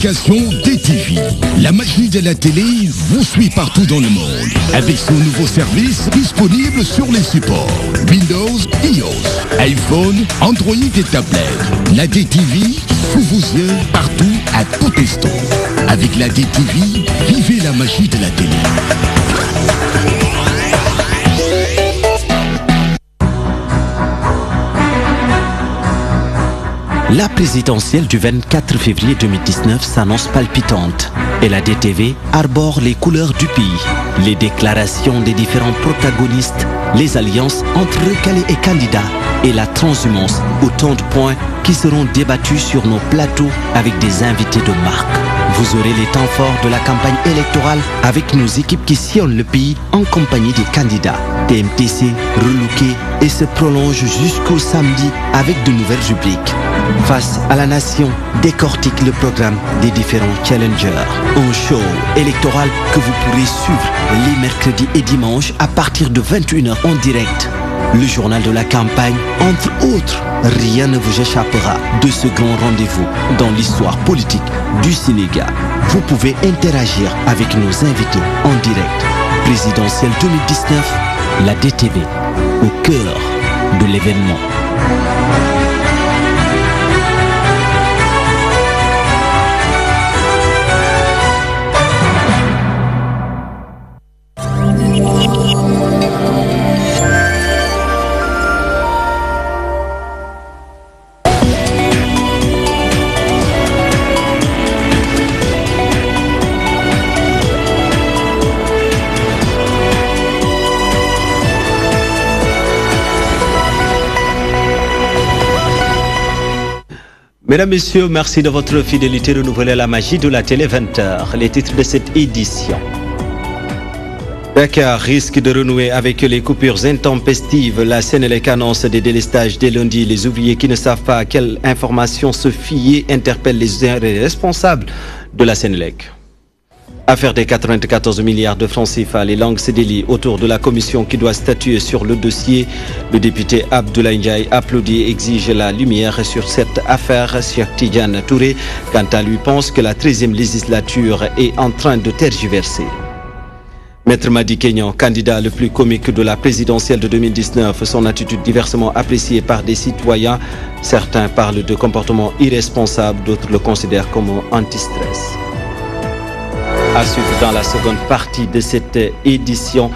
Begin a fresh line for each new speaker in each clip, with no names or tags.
l'application DTV. La magie de la télé vous suit partout dans le monde. Avec son nouveau service disponible sur les supports Windows, iOS, iPhone, Android et tablette. La DTV sous vos yeux, partout, à tout instant. Avec la DTV, vivez la magie de la télé.
La présidentielle du 24 février 2019 s'annonce palpitante et la DTV arbore les couleurs du pays. Les déclarations des différents protagonistes, les alliances entre recalés et candidats et la transhumance, autant de points qui seront débattus sur nos plateaux avec des invités de marque. Vous aurez les temps forts de la campagne électorale avec nos équipes qui sillonnent le pays en compagnie des candidats. TMTC, relooké et se prolonge jusqu'au samedi avec de nouvelles rubriques. Face à la nation, décortique le programme des différents challengers. Un show électoral que vous pourrez suivre les mercredis et dimanches à partir de 21h en direct. Le journal de la campagne, entre autres. Rien ne vous échappera de ce grand rendez-vous dans l'histoire politique du Sénégal. Vous pouvez interagir avec nos invités en direct. Présidentielle 2019, la DTV, au cœur de l'événement.
Mesdames, Messieurs, merci de votre fidélité. Renouvelez la magie de la télé 20h. Les titres de cette édition. Dakar risque de renouer avec les coupures intempestives. La Sénélec annonce des délestages dès lundi. Les ouvriers qui ne savent pas à quelle information se fier interpellent les responsables de la Sénélec. Affaire des 94 milliards de francs CFA, les langues se délient autour de la commission qui doit statuer sur le dossier. Le député Abdoulaye Ndiaye applaudit et exige la lumière sur cette affaire. Cheikh Tidiane Touré, quant à lui, pense que la 13e législature est en train de tergiverser. Maître Madi Kenyan, candidat le plus comique de la présidentielle de 2019, son attitude diversement appréciée par des citoyens. Certains parlent de comportement irresponsable, d'autres le considèrent comme anti-stress. À suivre dans la seconde partie de cette édition,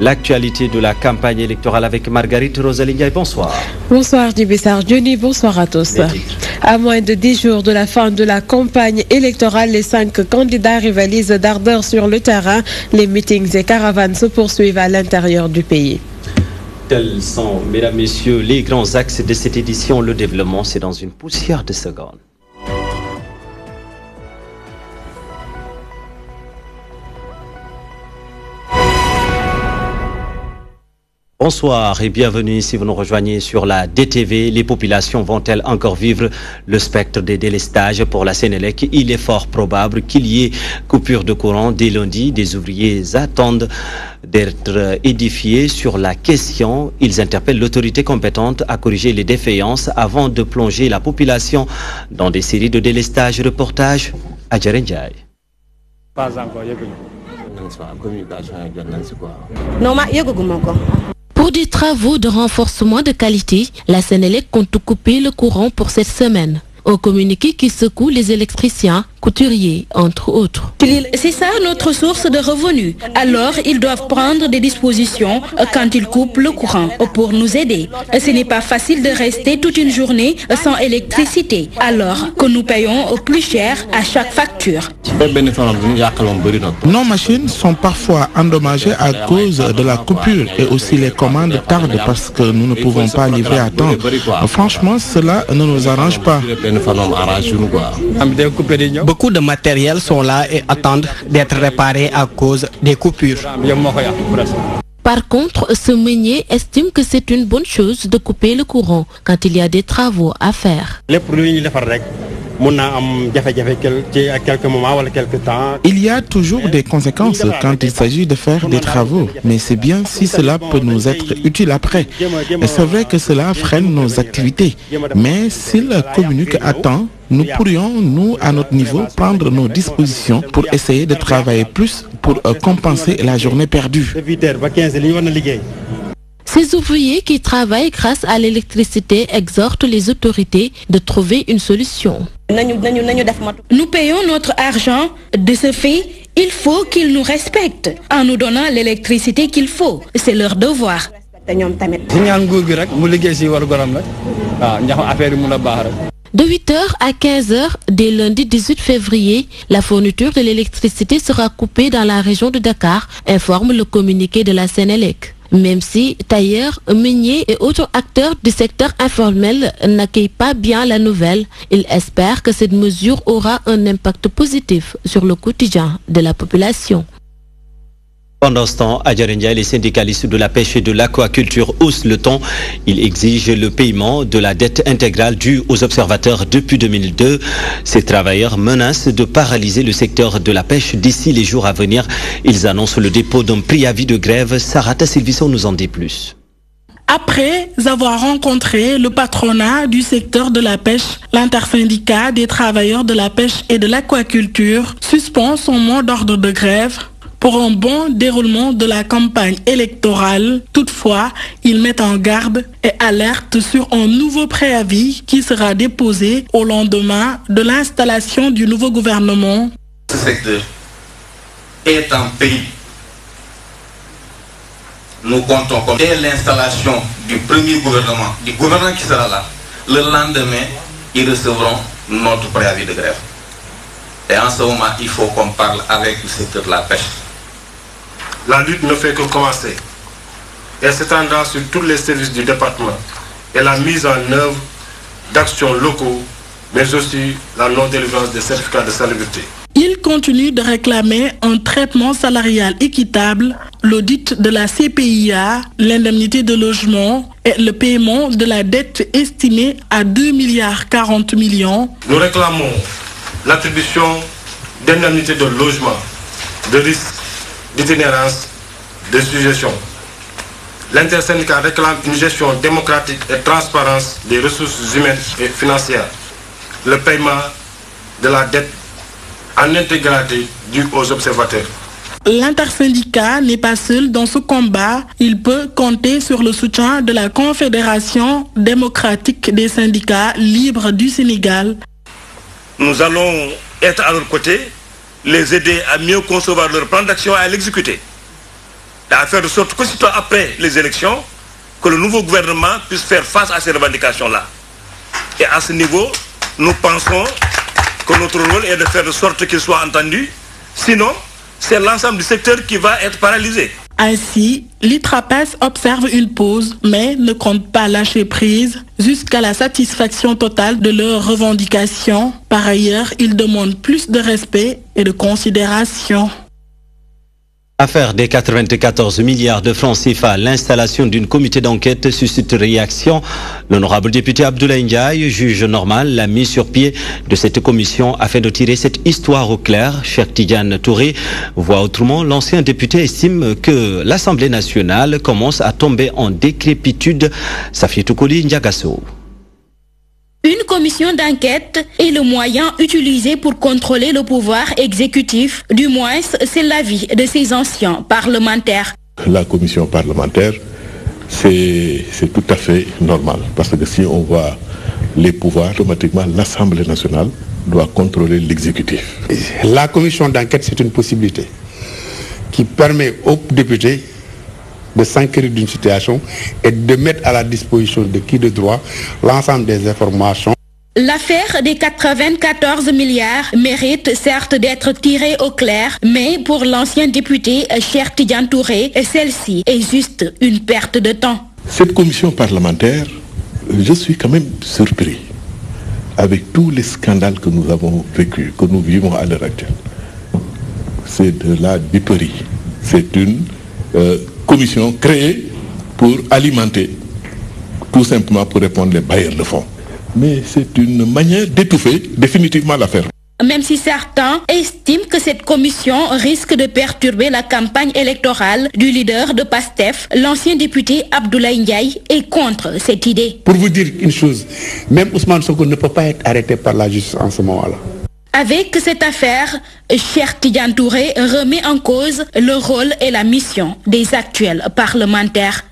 l'actualité de la campagne électorale avec Marguerite Rosalie. Bonsoir.
Bonsoir Dibessar Johnny, bonsoir à tous. À moins de 10 jours de la fin de la campagne électorale, les 5 candidats rivalisent d'ardeur sur le terrain. Les meetings et caravanes se poursuivent à l'intérieur du pays.
Tels sont, mesdames, messieurs, les grands axes de cette édition. Le développement, c'est dans une poussière de secondes. Bonsoir et bienvenue si vous nous rejoignez sur la DTV. Les populations vont-elles encore vivre le spectre des délestages pour la Sénélec? Il est fort probable qu'il y ait coupure de courant dès lundi. Des ouvriers attendent d'être édifiés sur la question. Ils interpellent l'autorité compétente à corriger les défaillances avant de plonger la population dans des séries de délestages. Reportage à Djarenjaï.
Pas encore.
Pour des travaux de renforcement de qualité, la Sénélec compte couper le courant pour cette semaine. Un communiqué qui secoue les électriciens, couturiers, entre autres.
C'est ça notre source de revenus. Alors, ils doivent prendre des dispositions quand ils coupent le courant pour nous aider. Ce n'est pas facile de rester toute une journée sans électricité, alors que nous payons plus cher à chaque facture.
Nos machines sont parfois endommagées à cause de la coupure et aussi les commandes tardent parce que nous ne pouvons pas livrer à temps. Franchement, cela ne nous arrange pas.
Beaucoup de matériel sont là et attendent d'être réparés à cause des coupures.
Par contre, ce meunier estime que c'est une bonne chose de couper le courant quand il y a des travaux à faire.
Il y a toujours des conséquences quand il s'agit de faire des travaux, mais c'est bien si cela peut nous être utile après. C'est vrai que cela freine nos activités, mais s'il communique à temps, nous pourrions, nous, à notre niveau, prendre nos dispositions pour essayer de travailler plus pour compenser la journée perdue.
Ces ouvriers qui travaillent grâce à l'électricité exhortent les autorités de trouver une solution.
Nous payons notre argent. De ce fait, il faut qu'ils nous respectent en nous donnant l'électricité qu'il faut. C'est leur devoir.
De 8h à 15h, dès lundi 18 février, la fourniture de l'électricité sera coupée dans la région de Dakar, informe le communiqué de la Sénélec. Même si tailleurs, meuniers et autres acteurs du secteur informel n'accueillent pas bien la nouvelle, ils espèrent que cette mesure aura un impact positif sur le quotidien de la population.
Pendant ce temps, à Djarindia, les syndicalistes de la pêche et de l'aquaculture haussent le ton. Ils exigent le paiement de la dette intégrale due aux observateurs depuis 2002. Ces travailleurs menacent de paralyser le secteur de la pêche d'ici les jours à venir. Ils annoncent le dépôt d'un préavis de grève. Sarata Sylvisson nous en dit plus.
Après avoir rencontré le patronat du secteur de la pêche, l'intersyndicat des travailleurs de la pêche et de l'aquaculture suspend son mot d'ordre de grève pour un bon déroulement de la campagne électorale. Toutefois, ils mettent en garde et alertent sur un nouveau préavis qui sera déposé au lendemain de l'installation du nouveau gouvernement.
Ce secteur est en péril. Nous comptons comme dès l'installation du premier gouvernement, du gouvernement qui sera là, le lendemain, ils recevront notre préavis de grève. Et en ce moment, il faut qu'on parle avec le secteur de la pêche.
La lutte ne fait que commencer. Elle s'étendra sur tous les services du département et la mise en œuvre d'actions locaux, mais aussi la non-délivrance des certificats de salubrité.
Il continue de réclamer un traitement salarial équitable, l'audit de la CPIA, l'indemnité de logement et le paiement de la dette estimée à 2,40 milliards.
Nous réclamons l'attribution d'indemnités de logement, de risque, d'itinérance, de suggestion. L'intersyndicat réclame une gestion démocratique et transparence des ressources humaines et financières. Le paiement de la dette en intégralité due aux observateurs.
L'intersyndicat n'est pas seul dans ce combat. Il peut compter sur le soutien de la Confédération démocratique des syndicats libres du Sénégal.
Nous allons être à leur côté, les aider à mieux concevoir leur plan d'action et à l'exécuter. Et à faire de sorte que c'est après les élections, que le nouveau gouvernement puisse faire face à ces revendications-là. Et à ce niveau, nous pensons que notre rôle est de faire de sorte qu'ils soient entendus. Sinon, c'est l'ensemble du secteur qui va être paralysé.
Ainsi, l'ITRAPES observe une pause, mais ne compte pas lâcher prise jusqu'à la satisfaction totale de leurs revendications. Par ailleurs, ils demandent plus de respect et de considération.
Affaire des 94 milliards de francs CFA, l'installation d'une comité d'enquête suscite réaction. L'honorable député Abdoulaye Ndiaye juge normal la mise sur pied de cette commission afin de tirer cette histoire au clair. Cheikh Tidiane Touré voit autrement. L'ancien député estime que l'Assemblée nationale commence à tomber en décrépitude. Safiatou Koli Ndiagasso.
Une commission d'enquête est le moyen utilisé pour contrôler le pouvoir exécutif. Du moins, c'est l'avis de ces anciens parlementaires.
La commission parlementaire, c'est tout à fait normal. Parce que si on voit les pouvoirs, automatiquement, l'Assemblée nationale doit contrôler l'exécutif.
La commission d'enquête, c'est une possibilité qui permet aux députés de s'enquérir d'une situation et de mettre à la disposition de qui de droit l'ensemble des informations.
L'affaire des 94 milliards mérite certes d'être tirée au clair, mais pour l'ancien député Cheikh Tidiane Touré, celle-ci est juste une perte de temps.
Cette commission parlementaire, je suis quand même surpris avec tous les scandales que nous avons vécus, que nous vivons à l'heure actuelle. C'est de la biperie. C'est une commission créée pour alimenter, tout simplement pour répondre les bailleurs de fonds. Mais c'est une manière d'étouffer définitivement l'affaire.
Même si certains estiment que cette commission risque de perturber la campagne électorale du leader de PASTEF, l'ancien député Abdoulaye Ndiaye est contre cette idée.
Pour vous dire une chose, même Ousmane Sonko ne peut pas être arrêté par la justice en ce moment-là.
Avec cette affaire, Cheikh Tidiane Touré remet en cause le rôle et la mission des actuels parlementaires.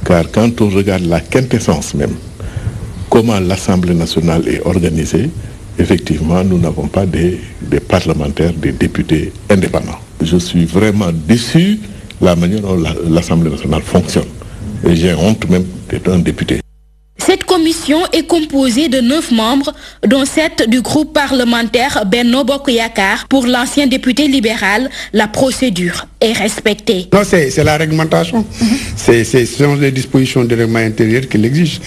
Car quand on regarde la quintessence même, comment l'Assemblée nationale est organisée, effectivement, nous n'avons pas des parlementaires, des députés indépendants. Je suis vraiment déçu de la manière dont l'Assemblée nationale fonctionne. Et j'ai honte même d'être un député.
Cette commission est composée de 9 membres, dont 7 du groupe parlementaire Benno Bokk Yakaar. Pour l'ancien député libéral, la procédure est respectée.
Non, c'est la réglementation. Ce sont les dispositions du règlement intérieur qui l'exigent.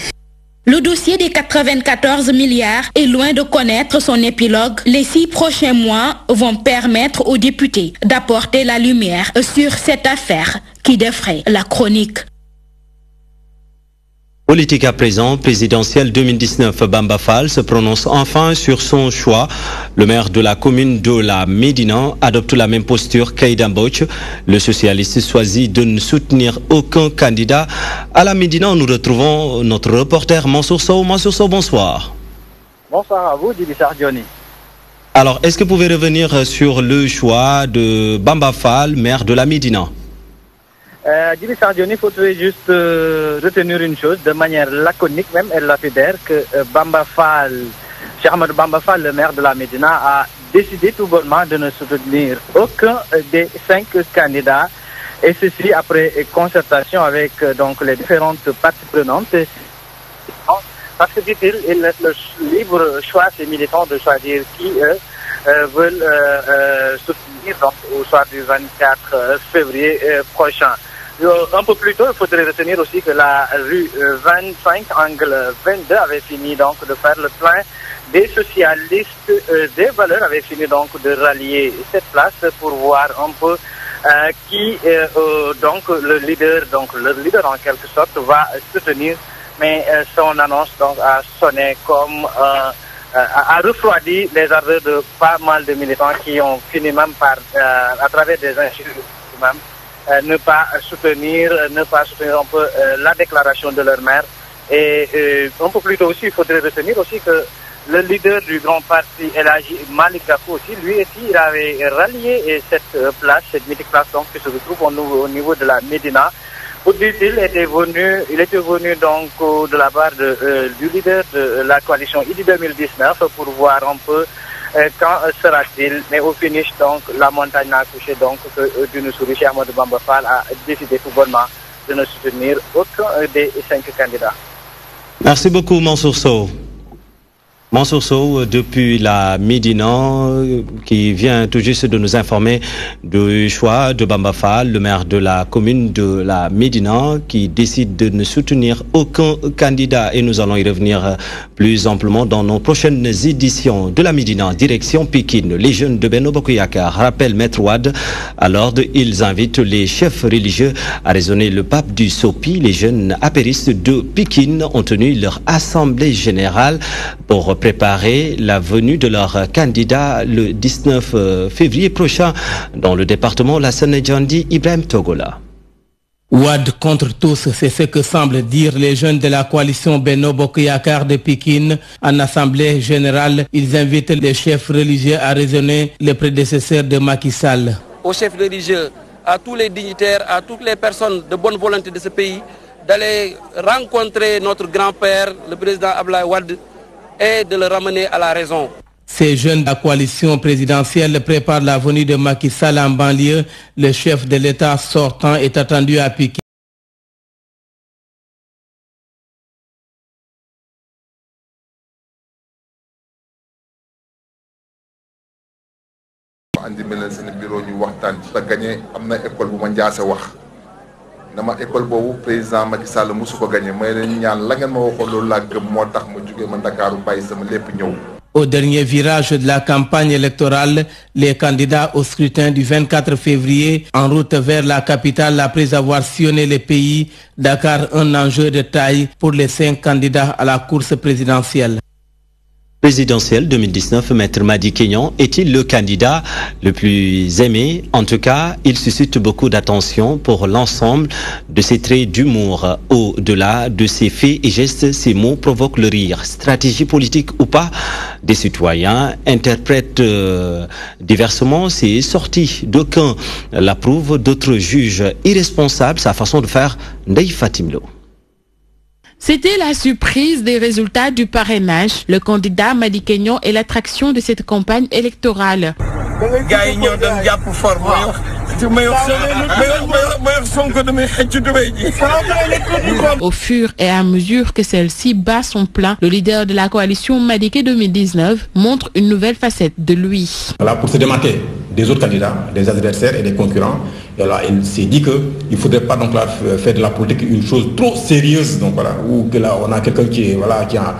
Le dossier des 94 milliards est loin de connaître son épilogue. Les 6 prochains mois vont permettre aux députés d'apporter la lumière sur cette affaire qui défraie la chronique.
Politique à présent, présidentielle 2019, Bamba Fall se prononce enfin sur son choix. Le maire de la commune de la Médina adopte la même posture qu'Aïda Mbodj. Le socialiste choisit de ne soutenir aucun candidat. À la Médina, nous retrouvons notre reporter Mansour Sow. Mansour Sow, bonsoir.
Bonsoir à vous, Didi Sardioni.
Alors, est-ce que vous pouvez revenir sur le choix de Bamba Fall, maire de la Médina?
Didi Sardioni, il faudrait juste retenir une chose, de manière laconique même et lapidaire, que Bamba Fall, Cheikh Ahmadou Bamba Fall, le maire de la Médina, a décidé tout bonnement de ne soutenir aucun des 5 candidats, et ceci après concertation avec donc les différentes parties prenantes. Parce que, dit-il, il laisse le libre choix à ses militants de choisir qui veulent soutenir donc, au soir du 24 février prochain. Un peu plus tôt, il faudrait retenir aussi que la rue 25, angle 22, avait fini donc de faire le plein des socialistes des valeurs, avait fini donc de rallier cette place pour voir un peu qui donc le leader en quelque sorte va soutenir. Mais son annonce donc a sonné comme a refroidi les ardeurs de pas mal de militants qui ont fini même par, à travers des injures même, ne pas soutenir un peu la déclaration de leur maire. Et un peu plus tôt aussi, il faudrait retenir aussi que le leader du grand parti, El Hadji Malick Gakou aussi, lui aussi, il avait rallié cette place, cette mythique place donc, qui se retrouve au niveau de la Médina. Pour dire-il, il était venu donc de la part du leader de la coalition IDI 2019 pour voir un peu quand sera-t-il. Mais au finish, donc, la montagne n'a accouché donc que d'une souris. Cheikh Ahmadou Bamba Fall a décidé tout bonnement de ne soutenir aucun des 5 candidats.
Merci beaucoup, Mansour Sow. Mansour Sow, depuis la Médina, qui vient tout juste de nous informer du choix de Bamba Fall, le maire de la commune de la Médina, qui décide de ne soutenir aucun candidat. Et nous allons y revenir plus amplement dans nos prochaines éditions de la Médina. Direction Pikine, les jeunes de Benno Bokk Yakaar rappellent Maître Wade à l'ordre. Ils invitent les chefs religieux à raisonner le pape du Sopi. Les jeunes apéristes de Pikine ont tenu leur assemblée générale pour préparer la venue de leur candidat le 19 février prochain dans le département La Sénégal-Djandi, Ibrahim Togola.
Wade contre tous, c'est ce que semblent dire les jeunes de la coalition Benno Bokk Yakaar de Pikine. En assemblée générale, ils invitent les chefs religieux à raisonner les prédécesseurs de Macky Sall.
Aux chefs religieux, à tous les dignitaires, à toutes les personnes de bonne volonté de ce pays, d'aller rencontrer notre grand-père, le président Abdoulaye Wade, et de le ramener à la raison.
Ces jeunes de la coalition présidentielle préparent la venue de Macky Sall en banlieue. Le chef de l'État sortant est attendu à Pikine.
andi mel na seen bureau ñu waxtaan ci la gagné am na école bu ma njaase wax dama école boobu président Macky Sall mosu ko gagné may leen ñaan la ngeen ma waxoon loolu laa gëm moo tax ma jugee ma Ndakaaru bàyyi sama lépp ñëw.
Au dernier virage de la campagne électorale, les candidats au scrutin du 24 février en route vers la capitale après avoir sillonné le pays. Dakar, un enjeu de taille pour les 5 candidats à la course présidentielle.
Présidentielle 2019, Maître Madi Kignon est-il le candidat le plus aimé? En tout cas, il suscite beaucoup d'attention pour l'ensemble de ses traits d'humour. Au-delà de ses faits et gestes, ces mots provoquent le rire. Stratégie politique ou pas, des citoyens interprètent diversement ses sorties. D'aucuns l'approuvent, d'autres jugent irresponsable sa façon de faire. Ndeye Fatimlo.
C'était la surprise des résultats du parrainage. Le candidat Madi Kignon est l'attraction de cette campagne électorale. Au fur et à mesure que celle-ci bat son plein, le leader de la coalition Madické 2019 montre une nouvelle facette de lui.
Voilà, pour se démarquer des autres candidats, des adversaires et des concurrents, et là, il s'est dit qu'il ne faudrait pas donc, là, faire de la politique une chose trop sérieuse, donc, voilà, où que là, on a quelqu'un qui, voilà, qui a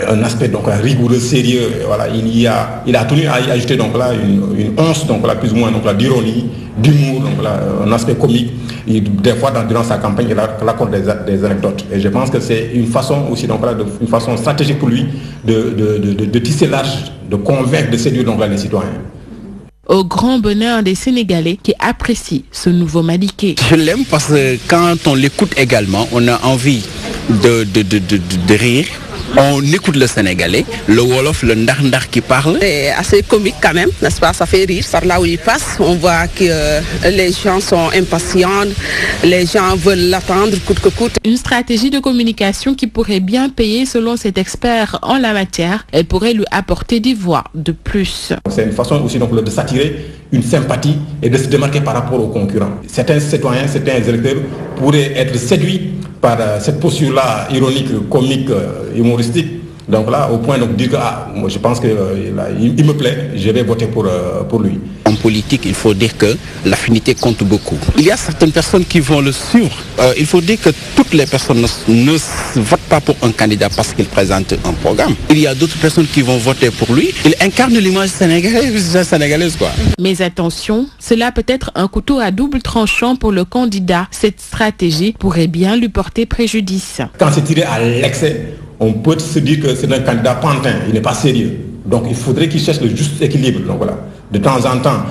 un aspect donc, là, rigoureux, sérieux. Et, voilà, il a tenu à y ajouter donc, là, une once donc, là, plus ou moins d'ironie, d'humour, donc, là, un aspect comique. Et des fois, durant sa campagne, il raconte des anecdotes. Et je pense que c'est une façon aussi, donc, là, une façon stratégique pour lui de tisser large, de convaincre, de séduire donc, là, les citoyens.
Au grand bonheur des Sénégalais qui apprécient ce nouveau Madické.
Je l'aime parce que quand on l'écoute également, on a envie de rire. On écoute le Sénégalais, le Wolof, le Ndar qui parle.
C'est assez comique quand même, n'est-ce pas? Ça fait rire, par là où il passe. On voit que les gens sont impatients, les gens veulent l'attendre coûte que coûte.
Une stratégie de communication qui pourrait bien payer selon cet expert en la matière. Elle pourrait lui apporter des voix de plus.
C'est une façon aussi donc, de s'attirer une sympathie et de se démarquer par rapport aux concurrents. Certains citoyens, certains électeurs pourraient être séduits par cette posture-là ironique, comique, humoristique. Donc là, au point de dire que moi, je pense qu'il me plaît, je vais voter pour lui.
En politique, il faut dire que l'affinité compte beaucoup. Il y a certaines personnes qui vont le suivre. Il faut dire que toutes les personnes ne votent pas pour un candidat parce qu'il présente un programme. Il y a d'autres personnes qui vont voter pour lui. Il incarne l'image sénégalaise, quoi.
Mais attention, cela peut être un couteau à double tranchant pour le candidat. Cette stratégie pourrait bien lui porter préjudice.
Quand c'est tiré à l'excès, on peut se dire que c'est un candidat pantin, il n'est pas sérieux. Donc il faudrait qu'il cherche le juste équilibre. Donc voilà, de temps en temps,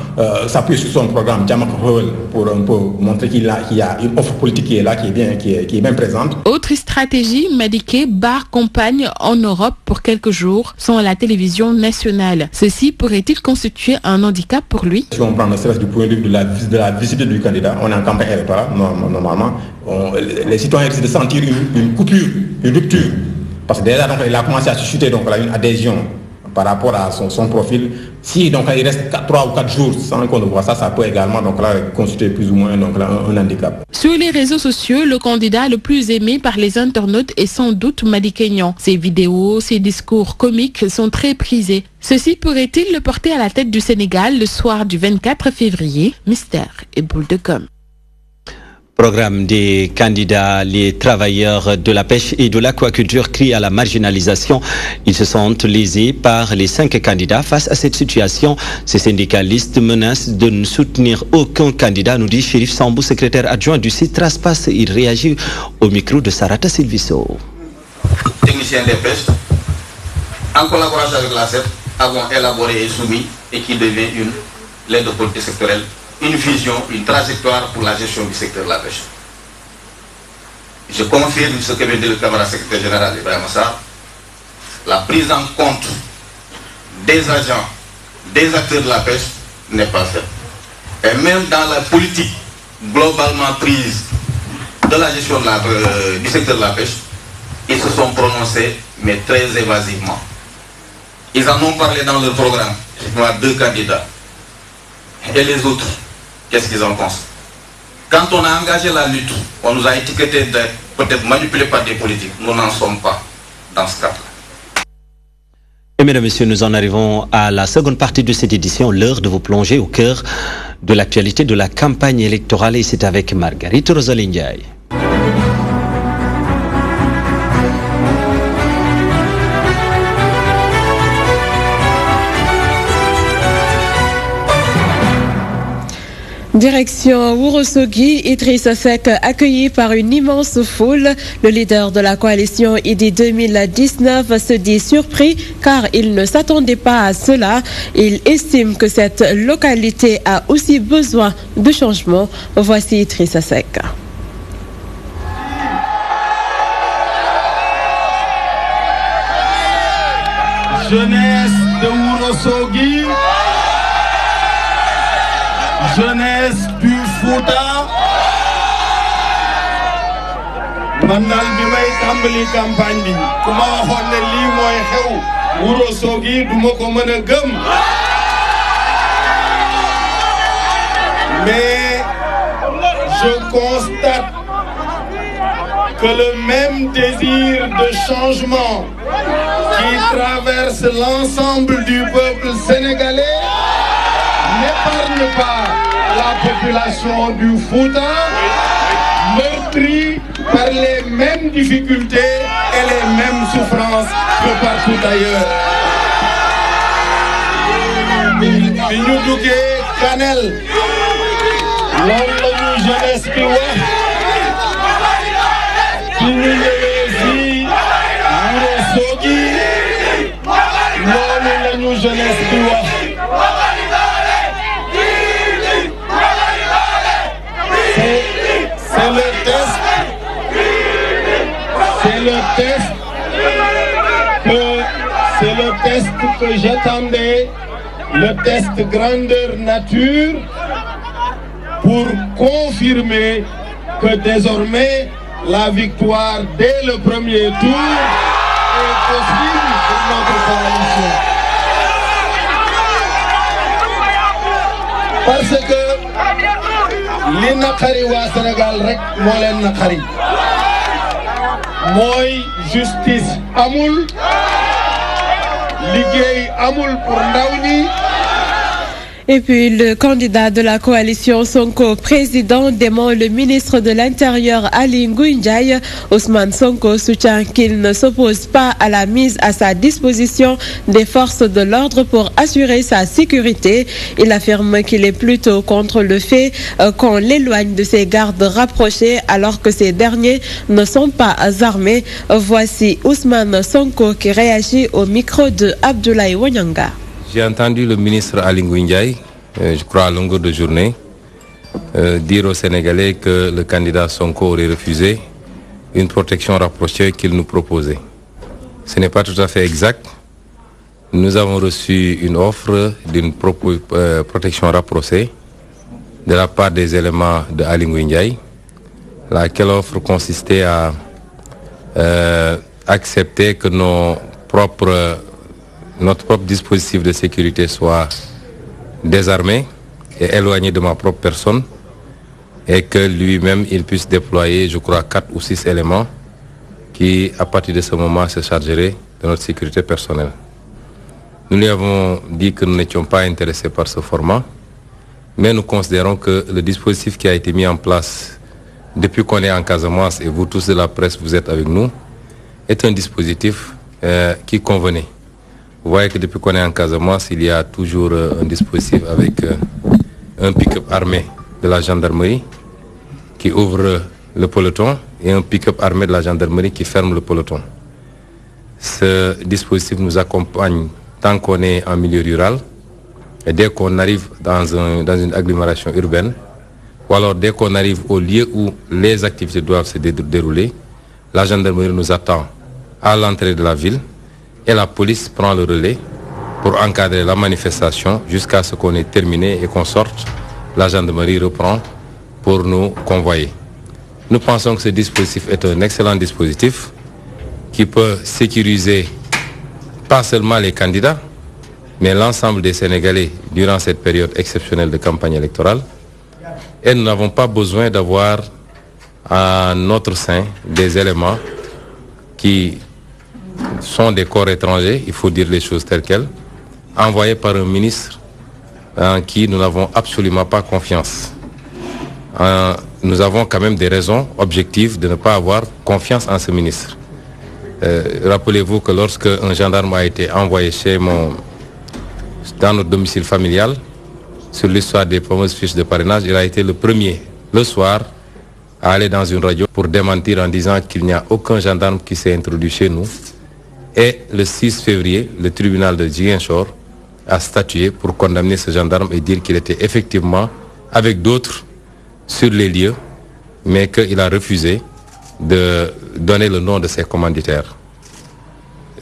s'appuyer sur son programme pour un peu montrer qu'il y a une offre politique qui est là, qui est bien présente.
Autre stratégie, Madické barre campagne en Europe pour quelques jours sans la télévision nationale. Ceci pourrait-il constituer un handicap pour lui?
Si on prend le stress du point de vue de la visibilité du candidat, on est en campagne électorale, normalement, les citoyens risquent de sentir une coupure, une rupture. Parce que déjà, donc, il a commencé à susciter donc, là, une adhésion par rapport à son profil. Si donc, il reste 3 ou 4 jours sans qu'on voit ça, ça peut également donc, là, constituer plus ou moins donc, là, un handicap.
Sur les réseaux sociaux, le candidat le plus aimé par les internautes est sans doute Madické Kignon. Ses vidéos, ses discours comiques sont très prisés. Ceci pourrait-il le porter à la tête du Sénégal le soir du 24 février? Mystère et boule de com.
Programme des candidats, les travailleurs de la pêche et de l'aquaculture crient à la marginalisation. Ils se sentent lésés par les 5 candidats. Face à cette situation, ces syndicalistes menacent de ne soutenir aucun candidat, nous dit Chérif Sambou, secrétaire adjoint du site Traspass. Il réagit au micro de Sarata Silviso.
Techniciens des pêches, en collaboration avec la CEP, avons élaboré et soumis et qui devient une lettre de politique sectorielle, une vision, une trajectoire pour la gestion du secteur de la pêche. Je confirme ce que vient de dire le camarade secrétaire général Ibrahim Sarr, la prise en compte des agents, des acteurs de la pêche n'est pas faite. Et même dans la politique globalement prise de la gestion du secteur de la pêche, ils se sont prononcés, mais très évasivement. Ils en ont parlé dans leur programme, je vois 2 candidats. Et les autres, qu'est-ce qu'ils en pensent? Quand on a engagé la lutte, on nous a étiqueté d'être peut-être manipulés par des politiques. Nous n'en sommes pas dans ce cadre.
Et mesdames et messieurs, nous en arrivons à la seconde partie de cette édition, l'heure de vous plonger au cœur de l'actualité de la campagne électorale. Et c'est avec Marguerite Rosalindiaï.
Direction Ourossogui, Idrissa Seck accueilli par une immense foule. Le leader de la coalition IDI 2019 se dit surpris car il ne s'attendait pas à cela. Il estime que cette localité a aussi besoin de changement. Voici Idrissa Seck.
Jeunesse de Ourossogui, jeunesse du Fouta, man daal bi may tàmbali campagne bi ku ma waxoon ne lii mooy xew Ourossogui du ma ko mën a gëm mais je constate que le même désir de changement qui traverse l'ensemble du peuple sénégalais n'épargne pas la population du Fouta, meurtrie par les mêmes difficultés et les mêmes souffrances que partout ailleurs. bi ñu duggee Kanel loolu la ñu jeunesse bi wax bi ñu ñëwee fii Ourossogui loolu la ñu jeunesse bi wax. C'est le test que j'attendais, le test grandeur nature, pour confirmer que désormais la victoire dès le premier tour est possible pour notre coalition. Parce que li naqari waa Sénégal rek moo leen naqari mooy justice amul liggéey amul pour ndaw ñi.
Et puis le candidat de la coalition Sonko président dément le ministre de l'Intérieur Ali Ngouille Ndiaye. Ousmane Sonko soutient qu'il ne s'oppose pas à la mise à sa disposition des forces de l'ordre pour assurer sa sécurité. Il affirme qu'il est plutôt contre le fait qu'on l'éloigne de ses gardes rapprochés alors que ces derniers ne sont pas armés. Voici Ousmane Sonko qui réagit au micro de Abdoulaye Wanyanga.
J'ai entendu le ministre Ali Ngouille Ndiaye, je crois à longueur de journée, dire aux Sénégalais que le candidat Sonko aurait refusé une protection rapprochée qu'il nous proposait. Ce n'est pas tout à fait exact. Nous avons reçu une offre d'une protection rapprochée de la part des éléments de Ali Ngouille Ndiaye, laquelle offre consistait à accepter que notre propre dispositif de sécurité soit désarmé et éloigné de ma propre personne et que lui-même il puisse déployer, je crois, 4 ou 6 éléments qui, à partir de ce moment, se chargeraient de notre sécurité personnelle. Nous lui avons dit que nous n'étions pas intéressés par ce format, mais nous considérons que le dispositif qui a été mis en place depuis qu'on est en Casamance, et vous tous de la presse, vous êtes avec nous, est un dispositif qui convenait. Vous voyez que depuis qu'on est en Casamance, il y a toujours un dispositif avec un pick-up armé de la gendarmerie qui ouvre le peloton et un pick-up armé de la gendarmerie qui ferme le peloton. Ce dispositif nous accompagne tant qu'on est en milieu rural et dès qu'on arrive dans une agglomération urbaine ou alors dès qu'on arrive au lieu où les activités doivent se dérouler, la gendarmerie nous attend à l'entrée de la ville. Et la police prend le relais pour encadrer la manifestation jusqu'à ce qu'on ait terminé et qu'on sorte. La gendarmerie reprend pour nous convoyer. Nous pensons que ce dispositif est un excellent dispositif qui peut sécuriser pas seulement les candidats, mais l'ensemble des Sénégalais durant cette période exceptionnelle de campagne électorale. Et nous n'avons pas besoin d'avoir à notre sein des éléments qui sont des corps étrangers, il faut dire les choses telles quelles, envoyés par un ministre en qui nous n'avons absolument pas confiance. Nous avons quand même des raisons objectives de ne pas avoir confiance en ce ministre. Rappelez-vous que lorsque un gendarme a été envoyé dans notre domicile familial, sur l'histoire des fameuses fiches de parrainage. Il a été le premier, le soir, à aller dans une radio pour démentir en disant qu'il n'y a aucun gendarme qui s'est introduit chez nous. Et le 6 février, le tribunal de Ziguinchor a statué pour condamner ce gendarme et dire qu'il était effectivement avec d'autres sur les lieux, mais qu'il a refusé de donner le nom de ses commanditaires.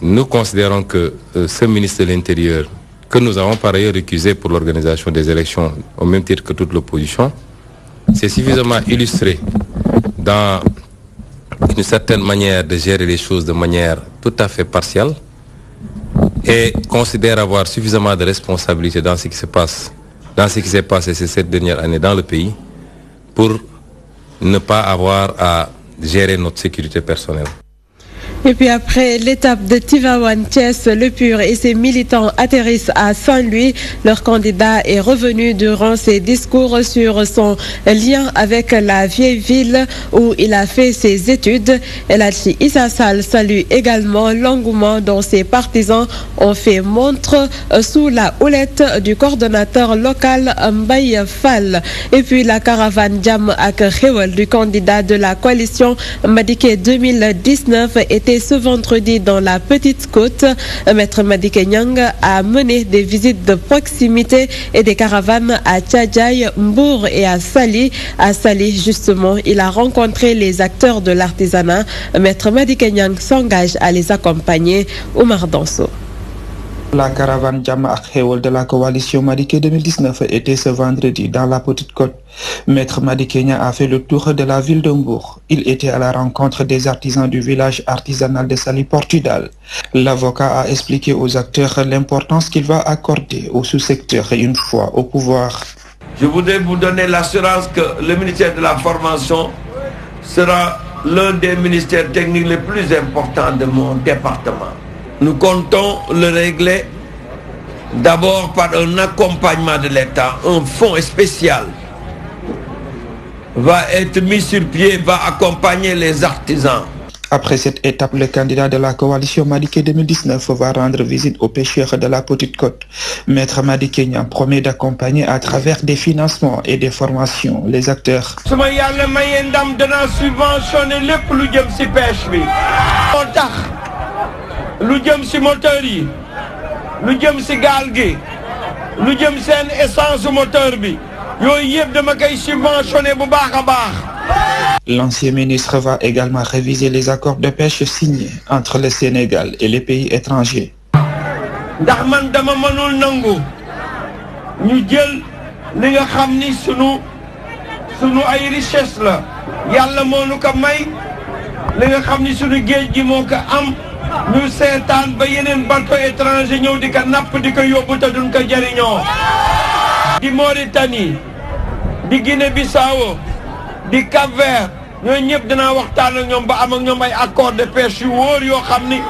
Nous considérons que ce ministre de l'Intérieur, que nous avons par ailleurs récusé pour l'organisation des élections, au même titre que toute l'opposition, c'est suffisamment illustré dans une certaine manière de gérer les choses de manière tout à fait partielle et considère avoir suffisamment de responsabilité dans ce qui se passe, dans ce qui s'est passé ces 7 dernières années dans le pays, pour ne pas avoir à gérer notre sécurité personnelle.
Et puis après l'étape de Tivaouane, Thiès, Le Pur et ses militants atterrissent à Saint-Louis. Leur candidat est revenu durant ses discours sur son lien avec la vieille ville où il a fait ses études. El Hadji Issa Sall salue également l'engouement dont ses partisans ont fait montre sous la houlette du coordonnateur local Mbaye Fall. Et puis la caravane Jam ak Xewal du candidat de la coalition Madické 2019 était ce vendredi dans la Petite Côte. Maître Madické Niang a mené des visites de proximité et des caravanes à Tchadjaï, Mbour et à Saly. À Saly, justement, il a rencontré les acteurs de l'artisanat. Maître Madické Niang s'engage à les accompagner. Oumar Danso.
La caravane Jam ak Xewal de la coalition Madické 2019 était ce vendredi dans la Petite Côte. Maître Madické Niang a fait le tour de la ville de Mbour. Il était à la rencontre des artisans du village artisanal de Saly Portudal. L'avocat a expliqué aux acteurs l'importance qu'il va accorder au sous-secteur une fois au pouvoir.
Je voudrais vous donner l'assurance que le ministère de la Formation sera l'un des ministères techniques les plus importants de mon département. Nous comptons le régler d'abord par un accompagnement de l'État. Un fonds spécial va être mis sur pied, va accompagner les artisans.
Après cette étape, le candidat de la coalition Madické 2019 va rendre visite aux pêcheurs de la Petite Côte. Maître Madické Niang promet d'accompagner à travers des financements et des formations les acteurs.
Suma yàlla mayee ndam dana subventionner lépp lu jëm ci pêche bi. Moo tax lu jëm ci moteur yi, lu jëm ci gaal gi, lu jëm seen essence moteur bi, yooyu yëpp dama koy subventionner bu baax a baax.
L'ancien ministre va également réviser les accords de pêche signés entre le Sénégal et les pays étrangers.
Ndax man dama mënul nangu ñu jël li nga xam ni sunu ay richesse la yàlla moo nu ko may li nga xam ni sunu géej gi moo ko am ñu seetaan ba yeneen bateau étranger ñëw di ko napp di ko yóbbu te duñ ko jariñoo. Di Mauritanie, di Guinée-Bissau, di Cap-Vert, ñooñu ñëpp dinaa waxtaan ak ñoom ba am ak ñoom ay accord de pêche yu wóor yoo xam ni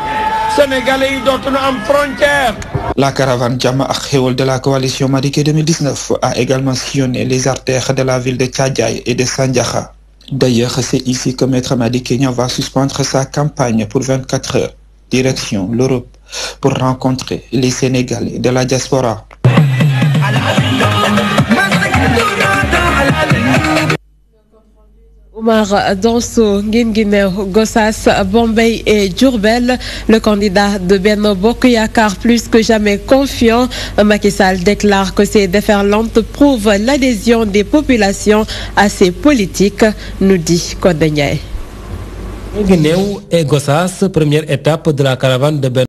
sénégalais yi dootuñu am frontière.
La caravane Jam ak Xewal de la coalition Madické 2019 a également sillonné les artères de la ville de Tchadjaï et de Sandiakha. D'ailleurs, c'est ici que Maître Madické Niang va suspendre sa campagne pour 24 heures, direction l'Europe, pour rencontrer les Sénégalais de la diaspora.
Oumar Danso, Guinguinéo, Gossas, Bombay et Diourbel, le candidat de Benno Bokk Yakaar plus que jamais confiant. Macky Sall déclare que ces déferlantes prouvent l'adhésion des populations à ses politiques, nous dit Codé Ndiaye.
Guinguinéo et Gossas, première étape de la caravane de Benno